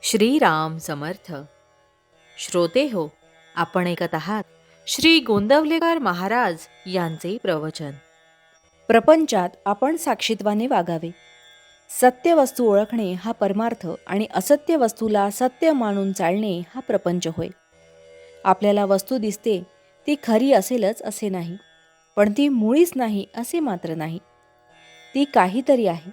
श्रीराम समर्थ. श्रोते हो, आपण ऐकत आहात श्री गोंदवलेकर महाराज यांचे प्रवचन. प्रपंचात आपण साक्षीत्वाने वागावे. सत्य वस्तू ओळखणे हा परमार्थ आणि असत्य वस्तूला सत्य मानून चालणे हा प्रपंच होय. आपल्याला वस्तू दिसते ती खरी असेलच असे नाही, पण ती मुळीच नाही असे मात्र नाही. ती काहीतरी आहे.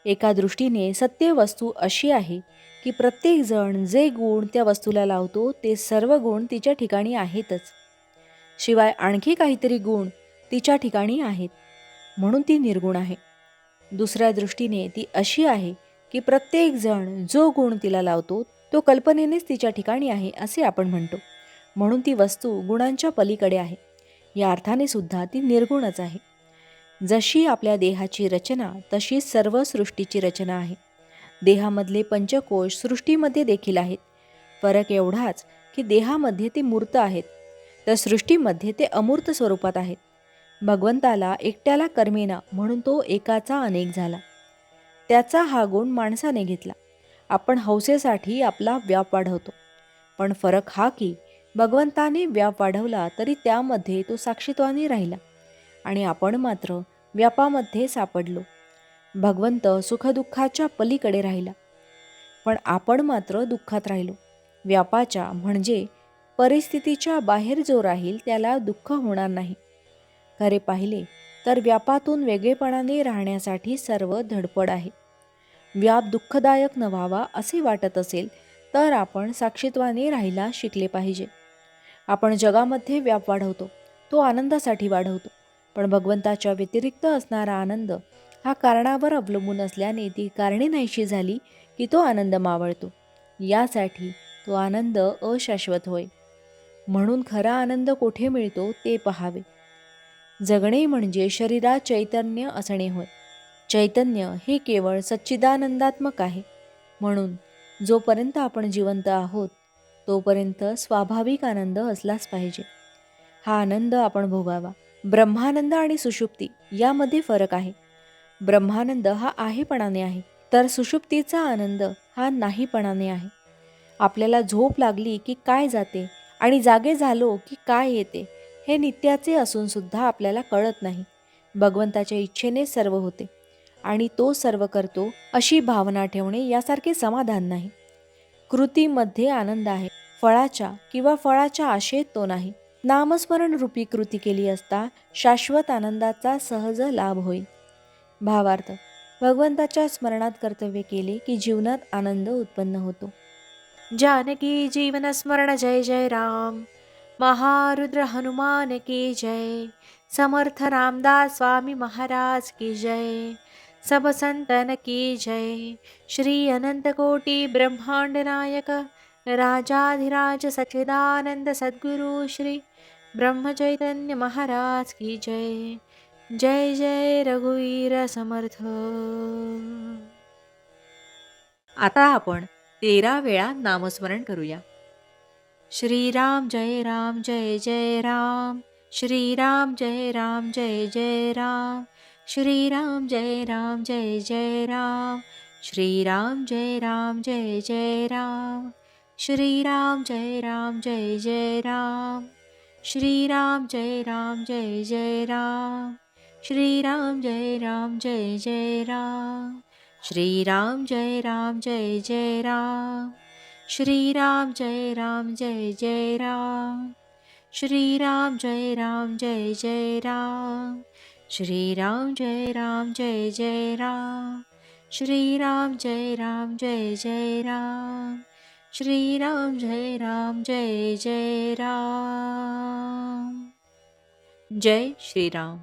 एका दृष्टीने सत्य वस्तू अशी आहे की प्रत्येकजण जे गुण त्या वस्तूला लावतो ते सर्व गुण तिच्या ठिकाणी आहेतच, शिवाय आणखी काहीतरी गुण तिच्या ठिकाणी आहेत, म्हणून ती निर्गुण आहे. दुसऱ्या दृष्टीने ती अशी आहे की प्रत्येकजण जो गुण तिला लावतो तो कल्पनेनेच तिच्या ठिकाणी आहे असे आपण म्हणतो, म्हणून ती वस्तू गुणांच्या पलीकडे आहे. या अर्थाने सुद्धा ती निर्गुणच आहे. जशी आपल्या देहाची रचना तशी सर्व सृष्टीची रचना आहे. देहामधले पंचकोश सृष्टीमध्ये देखील आहेत. फरक एवढाच की देहामध्ये ते मूर्त आहेत, तर सृष्टीमध्ये ते अमूर्त स्वरूपात आहेत. भगवंताला एकट्याला कर्मेना म्हणून तो एकाचा अनेक झाला. त्याचा हा गुण माणसाने घेतला. आपण हौसेसाठी आपला व्याप वाढवतो, पण फरक हा की भगवंताने व्याप वाढवला तरी त्यामध्ये तो साक्षीत्वाने राहिला आणि आपण मात्र व्यापामध्ये सापडलो. भगवंत सुखदुःखाच्या पलीकडे राहिला, पण आपण मात्र दुःखात राहिलो. व्यापाच्या म्हणजे परिस्थितीच्या बाहेर जो राहील त्याला दुःख होणार नाही. खरे पाहिले तर व्यापातून वेगळेपणाने राहण्यासाठी सर्व धडपड आहे. व्याप दुःखदायक न व्हावा असे वाटत असेल तर आपण साक्षीत्वाने राहायला शिकले पाहिजे. आपण जगामध्ये व्याप वाढवतो, तो आनंदासाठी वाढवतो, पण भगवंताच्या व्यतिरिक्त असणारा आनंद हा कारणावर अवलंबून असल्याने ती कारणे नाहीशी झाली की तो आनंद मावळतो. यासाठी तो आनंद अशाश्वत होय. म्हणून खरा आनंद कोठे मिळतो ते पहावे. जगणे म्हणजे शरीरात चैतन्य असणे होय. चैतन्य हे केवळ सच्चिदानंदात्मक आहे. म्हणून जोपर्यंत आपण जिवंत आहोत तोपर्यंत स्वाभाविक आनंद असलाच पाहिजे. हा आनंद आपण भोगावा. ब्रह्मानंद आणि सुषुप्ती यामध्ये फरक आहे. ब्रह्मानंद हा आहेपणाने आहे, तर सुषुप्तीचा आनंद हा नाहीपणाने आहे. आपल्याला झोप लागली की काय जाते आणि जागे झालो की काय येते हे नित्याचे असून सुद्धा आपल्याला कळत नाही. भगवंताच्या इच्छेने सर्व होते आणि तो सर्व करतो अशी भावना ठेवणे यासारखे समाधान नाही. कृतीमध्ये आनंद आहे, फळाच्या किंवा फळाच्या आशेत तो नाही. नामस्मरण रूपी कृती केली असता शाश्वत आनंदाचा सहज लाभ होईल. भावार्थ, भगवंताच्या स्मरणात कर्तव्य केले की जीवनात आनंद उत्पन्न होतो. जानकी जीवन स्मरण जय जय राम. महारुद्र हनुमान की जय. समर्थ रामदास स्वामी महाराज की जय. सब संतन की जय. श्री अनंत कोटि ब्रह्मांड नायक राजाधिराज सच्चिदानंद सद्गुरु श्री ब्रह्म चैतन्य महाराज की जय. जय जय रघुवीर समर्थ. आता आपण 13 वेळा नामस्मरण करूया. श्रीराम जय राम जय जय राम. श्रीराम जय राम जय जय राम. श्रीराम जय राम जय जय राम. श्रीराम जय राम जय जय राम. श्रीराम जय राम जय जय राम. श्रीराम जय राम जय जय राम. श्रीराम जय राम जय जय राम. श्रीराम जय राम जय जय राम. श्रीराम जय राम जय जय राम. श्रीराम जय राम जय जय राम. श्रीराम जय राम जय जय राम. श्रीराम जय राम जय जय राम. श्रीराम जय राम जय जय राम. जय श्रीराम.